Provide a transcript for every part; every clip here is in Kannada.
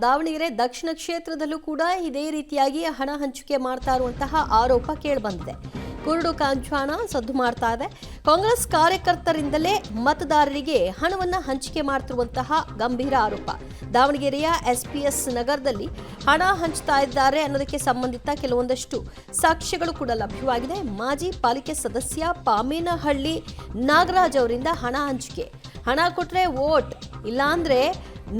ದಾವಣಗೆರೆ ದಕ್ಷಿಣ ಕ್ಷೇತ್ರದಲ್ಲೂ ಕೂಡ ಇದೇ ರೀತಿಯಾಗಿ ಹಣ ಹಂಚಿಕೆ ಮಾಡ್ತಾ ಇರುವಂತಹ ಆರೋಪ ಕೇಳಿಬಂದಿದೆ. ಕುರುಡು ಕಾಂಚಾಣ ಸದ್ದು ಮಾಡ್ತಾ ಇದೆ. ಕಾಂಗ್ರೆಸ್ ಕಾರ್ಯಕರ್ತರಿಂದಲೇ ಮತದಾರರಿಗೆ ಹಣವನ್ನು ಹಂಚಿಕೆ ಮಾಡ್ತಿರುವಂತಹ ಗಂಭೀರ ಆರೋಪ. ದಾವಣಗೆರೆಯ ಎಸ್ಪಿಎಸ್ ನಗರದಲ್ಲಿ ಹಣ ಹಂಚ್ತಾ ಇದ್ದಾರೆ ಅನ್ನೋದಕ್ಕೆ ಸಂಬಂಧಿತ ಕೆಲವೊಂದಷ್ಟು ಸಾಕ್ಷ್ಯಗಳು ಕೂಡ ಲಭ್ಯವಾಗಿದೆ. ಮಾಜಿ ಪಾಲಿಕೆ ಸದಸ್ಯ ಪಾಮೇನಹಳ್ಳಿ ನಾಗರಾಜ್ ಅವರಿಂದ ಹಣ ಕೊಟ್ರೆ ವೋಟ್, ಇಲ್ಲಾಂದ್ರೆ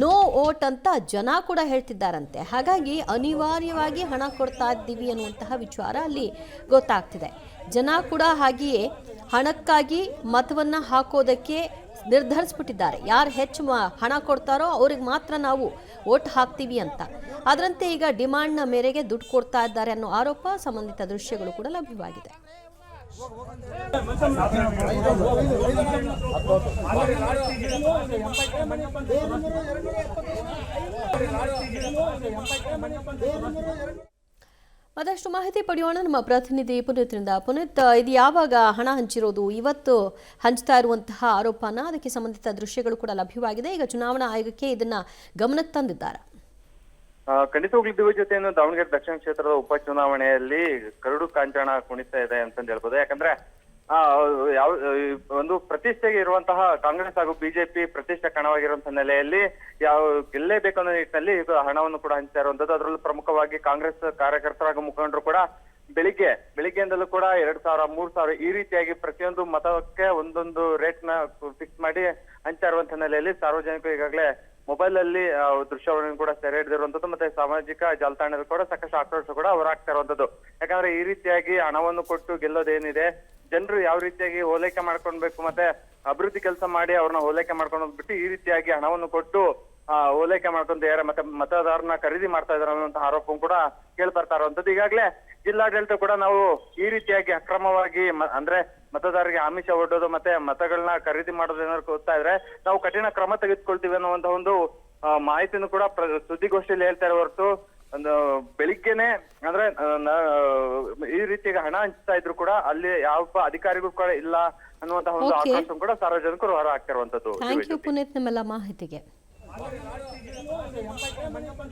ನೋ ವೋಟ್ ಅಂತ ಜನ ಕೂಡ ಹೇಳ್ತಿದ್ದಾರಂತೆ. ಹಾಗಾಗಿ ಅನಿವಾರ್ಯವಾಗಿ ಹಣ ಕೊಡ್ತಾ ಇದ್ದೀವಿ ಅನ್ನುವಂತಹ ವಿಚಾರ ಅಲ್ಲಿ ಗೊತ್ತಾಗ್ತಿದೆ. ಜನ ಕೂಡ ಹಾಗೆಯೇ ಹಣಕ್ಕಾಗಿ ಮತವನ್ನ ಹಾಕೋದಕ್ಕೆ ನಿರ್ಧರಿಸ್ಬಿಟ್ಟಿದ್ದಾರೆ. ಯಾರು ಹೆಚ್ಚು ಹಣ ಕೊಡ್ತಾರೋ ಅವ್ರಿಗೆ ಮಾತ್ರ ನಾವು ವೋಟ್ ಹಾಕ್ತೀವಿ ಅಂತ. ಅದರಂತೆ ಈಗ ಡಿಮಾಂಡ್ನ ಮೇರೆಗೆ ದುಡ್ಡು ಕೊಡ್ತಾ ಇದ್ದಾರೆ ಅನ್ನೋ ಆರೋಪ, ಸಂಬಂಧಿತ ದೃಶ್ಯಗಳು ಕೂಡ ಲಭ್ಯವಾಗಿದೆ. ಮತ್ತಷ್ಟು ಮಾಹಿತಿ ಪಡೆಯೋಣ ನಮ್ಮ ಪ್ರತಿನಿಧಿ ಪುನೀತ್ರಿಂದ. ಪುನೀತ್, ಇದು ಯಾವಾಗ ಹಣ ಹಂಚಿರೋದು? ಇವತ್ತು ಹಂಚ್ತಾ ಇರುವಂತಹ ಆರೋಪನ, ಅದಕ್ಕೆ ಸಂಬಂಧಿತ ದೃಶ್ಯಗಳು ಕೂಡ ಲಭ್ಯವಾಗಿದೆ. ಈಗ ಚುನಾವಣಾ ಆಯೋಗಕ್ಕೆ ಇದನ್ನ ಗಮನಕ್ಕೆ ತಂದಿದ್ದಾರೆ. ಖಂಡಿತವಾಗ್ಲೂ ದಿವ್ಯ ಜೊತೆಯನ್ನು ದಾವಣಗೆರೆ ದಕ್ಷಿಣ ಕ್ಷೇತ್ರದ ಉಪಚುನಾವಣೆಯಲ್ಲಿ ಕರಡು ಕಾಂಚಾಣ ಕುಣಿಸ್ತಾ ಇದೆ ಅಂತಂದು ಹೇಳ್ಬೋದು. ಯಾಕಂದ್ರೆ ಯಾವ ಒಂದು ಪ್ರತಿಷ್ಠೆಗೆ ಇರುವಂತಹ ಕಾಂಗ್ರೆಸ್ ಹಾಗೂ ಬಿಜೆಪಿ ಪ್ರತಿಷ್ಠೆ ಕಣವಾಗಿರುವಂತಹ ನೆಲೆಯಲ್ಲಿ ಗೆಲ್ಲೇಬೇಕು ಅನ್ನೋ ನಿಟ್ಟಿನಲ್ಲಿ ಈಗ ಹಣವನ್ನು ಕೂಡ ಹಂಚ್ತಾ ಇರುವಂತದ್ದು. ಅದರಲ್ಲೂ ಪ್ರಮುಖವಾಗಿ ಕಾಂಗ್ರೆಸ್ ಕಾರ್ಯಕರ್ತರು ಹಾಗೂ ಮುಖಂಡರು ಕೂಡ ಬೆಳಿಗ್ಗೆಯಿಂದಲೂ ಕೂಡ 2,000, 3,000 ಈ ರೀತಿಯಾಗಿ ಪ್ರತಿಯೊಂದು ಮತಕ್ಕೆ ಒಂದೊಂದು ರೇಟ್ ನ ಫಿಕ್ಸ್ ಮಾಡಿ ಹಂಚ್ತಾ ಇರುವಂತಹ ನೆಲೆಯಲ್ಲಿ ಸಾರ್ವಜನಿಕರು ಈಗಾಗಲೇ ಮೊಬೈಲ್ ಅಲ್ಲಿ ದೃಶ್ಯವನ್ನು ಕೂಡ ಸೆರೆ ಹಿಡಿದಿರುವಂತದ್ದು, ಮತ್ತೆ ಸಾಮಾಜಿಕ ಜಾಲತಾಣದಲ್ಲಿ ಕೂಡ ಸಾಕಷ್ಟು ಆಕ್ರೋಶ ಕೂಡ ಹೊರಹಾಕ್ತಾ ಇರುವಂತದ್ದು. ಯಾಕಂದ್ರೆ ಈ ರೀತಿಯಾಗಿ ಹಣವನ್ನು ಕೊಟ್ಟು ಗೆಲ್ಲೋದೇನಿದೆ, ಜನರು ಯಾವ ರೀತಿಯಾಗಿ ಓಲೈಕೆ ಮಾಡ್ಕೊಳ್ಬೇಕು, ಮತ್ತೆ ಅಭಿವೃದ್ಧಿ ಕೆಲಸ ಮಾಡಿ ಅವ್ರನ್ನ ಓಲೈಕೆ ಮಾಡ್ಕೊಂಡು ಹೋಗ್ಬಿಟ್ಟು ಈ ರೀತಿಯಾಗಿ ಹಣವನ್ನು ಕೊಟ್ಟು ಓಲೈಕೆ ಮಾಡ್ಕೊಂಡಿದ್ದಾರೆ, ಮತ್ತೆ ಮತದಾರನ ಖರೀದಿ ಮಾಡ್ತಾ ಇದಾರೆ ಅನ್ನುವಂತಹ ಆರೋಪ ಕೂಡ ಕೇಳ್ಬರ್ತಾ ಇರುವಂತದ್ದು. ಈಗಾಗಲೇ ಜಿಲ್ಲಾಡಳಿತ ಕೂಡ ನಾವು ಈ ರೀತಿಯಾಗಿ ಅಕ್ರಮವಾಗಿ ಅಂದ್ರೆ ಮತದಾರರಿಗೆ ಆಮಿಷ ಒಡ್ಡೋದು ಮತ್ತೆ ಮತಗಳನ್ನ ಖರೀದಿ ಮಾಡೋದು ಏನಾದ್ರು ಗೊತ್ತಾ ಇದ್ರೆ ನಾವು ಕಠಿಣ ಕ್ರಮ ತೆಗೆದುಕೊಳ್ತೀವಿ ಅನ್ನುವಂತ ಒಂದು ಮಾಹಿತಿಯನ್ನು ಕೂಡ ಸುದ್ದಿಗೋಷ್ಠಿಯಲ್ಲಿ ಹೇಳ್ತಾ ಇರೋ ಹೊರತು ಒಂದು ಬೆಳಿಗ್ಗೆನೆ ಅಂದ್ರೆ ಈ ರೀತಿಯಾಗಿ ಹಣ ಹಂಚ್ತಾ ಇದ್ರು ಕೂಡ ಅಲ್ಲಿ ಯಾವ ಅಧಿಕಾರಿಗಳು ಕೂಡ ಇಲ್ಲ ಅನ್ನುವಂತಹ ಒಂದು ಆಕ್ರೋಶ ಕೂಡ ಸಾರ್ವಜನಿಕರು ಹೊರ ಹಾಕ್ತಿರುವಂತದ್ದು. ಥ್ಯಾಂಕ್ ಯು ಪುನೀತ್, ನಿಮ್ಮೆಲ್ಲ ಮಾಹಿತಿಗೆ.